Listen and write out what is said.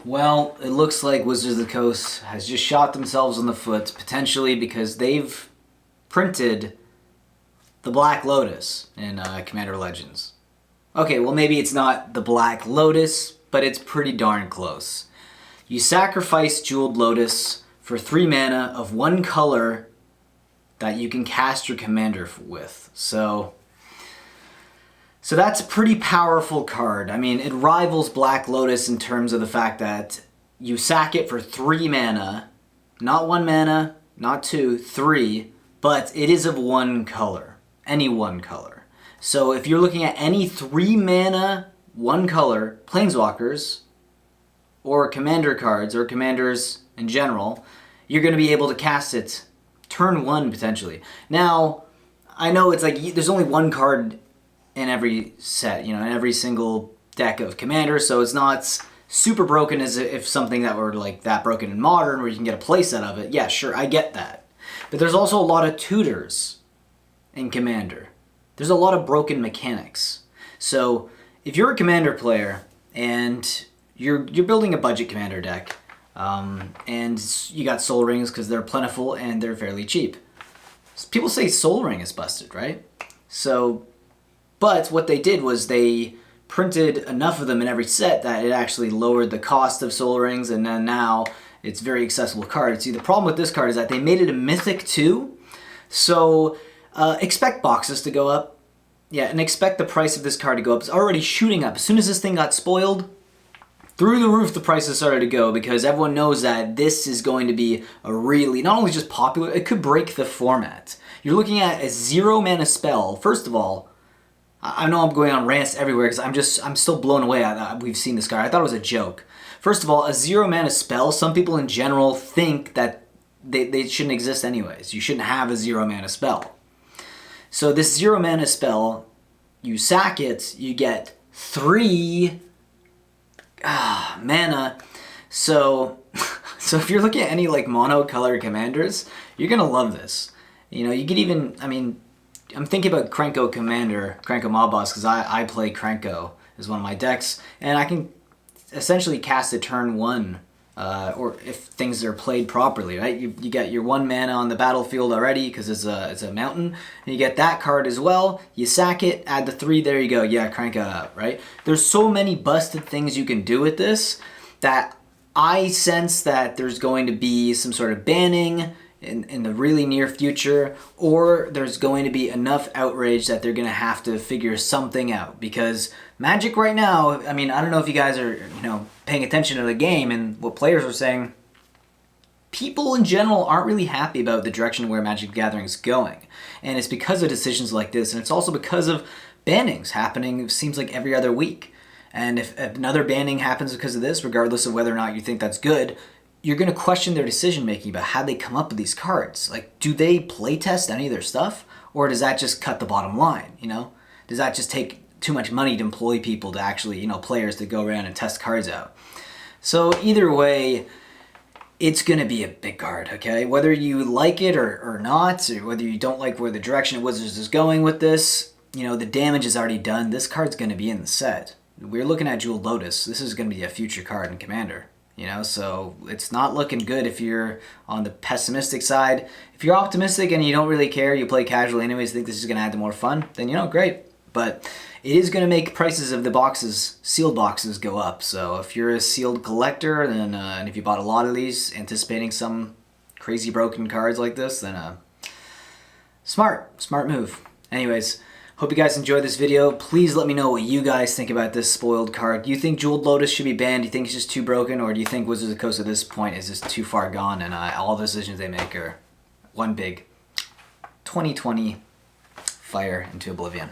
Well, it looks like Wizards of the Coast has just shot themselves in the foot, potentially because they've printed the Black Lotus in Commander Legends. Okay, well maybe it's not the Black Lotus, but it's pretty darn close. You sacrifice Jeweled Lotus for 3 mana of one color that you can cast your commander with. So that's a pretty powerful card. I mean, it rivals Black Lotus in terms of the fact that you sack it for 3 mana, not 1 mana, not 2, 3, but it is of one color, any one color. So if you're looking at any 3 mana, one color, planeswalkers, or commander cards, or commanders in general, you're going to be able to cast it turn 1 potentially. Now, I know it's like there's only one card in every set, in every single deck of Commander, so it's not super broken as if something that were like that broken in Modern where you can get a playset of it. Yeah, sure, I get that. But there's also a lot of tutors in Commander. There's a lot of broken mechanics. So if you're a Commander player and you're building a budget Commander deck, and you got Soul Rings because they're plentiful and they're fairly cheap. People say Soul Ring is busted, right? But what they did was they printed enough of them in every set that it actually lowered the cost of Soul Rings, and then now it's a very accessible card. See, the problem with this card is that they made it a Mythic too, so expect boxes to go up. Yeah, and expect the price of this card to go up. It's already shooting up. As soon as this thing got spoiled, through the roof the prices started to go because everyone knows that this is going to be a really, not only just popular, it could break the format. You're looking at a 0 mana spell. First of all, I know I'm going on rants everywhere because I'm still blown away. We've seen this card. I thought it was a joke. First of all, a 0 mana spell, some people in general think that they shouldn't exist anyways. You shouldn't have a 0 mana spell. So this 0 mana spell, you sack it, you get 3 mana. So if you're looking at any like mono-color commanders, you're gonna love this. You could even, I'm thinking about Krenko Commander, Krenko Mob Boss, because I play Krenko as one of my decks, and I can essentially cast it turn 1, or if things are played properly, right? You get your 1 mana on the battlefield already because it's a mountain, and you get that card as well. You sack it, add the 3, there you go. Yeah, crank it up, right? There's so many busted things you can do with this that I sense that there's going to be some sort of banning in the really near future, or there's going to be enough outrage that they're going to have to figure something out, because Magic right now, I don't know if you guys are, paying attention to the game and what players are saying. People in general aren't really happy about the direction where Magic the Gathering is going, and it's because of decisions like this, and it's also because of bannings happening, it seems like every other week. And if another banning happens because of this, regardless of whether or not you think that's good, you're going to question their decision making about how they come up with these cards. Like, do they play test any of their stuff, or does that just cut the bottom line? Does that just take too much money to employ people to actually, players to go around and test cards out? So either way, it's going to be a big card, okay? Whether you like it or not, or whether you don't like where the direction of Wizards is going with this, the damage is already done. This card's going to be in the set. We're looking at Jeweled Lotus. This is going to be a future card in Commander. So it's not looking good if you're on the pessimistic side. If you're optimistic and you don't really care, you play casually anyways, think this is going to add to more fun, then great. But it is going to make prices of the boxes, sealed boxes, go up. So if you're a sealed collector, then and if you bought a lot of these, anticipating some crazy broken cards like this, then smart move. Anyways, hope you guys enjoyed this video. Please let me know what you guys think about this spoiled card. Do you think Jeweled Lotus should be banned? Do you think it's just too broken? Or do you think Wizards of the Coast at this point is just too far gone and all the decisions they make are one big 2020 fire into oblivion?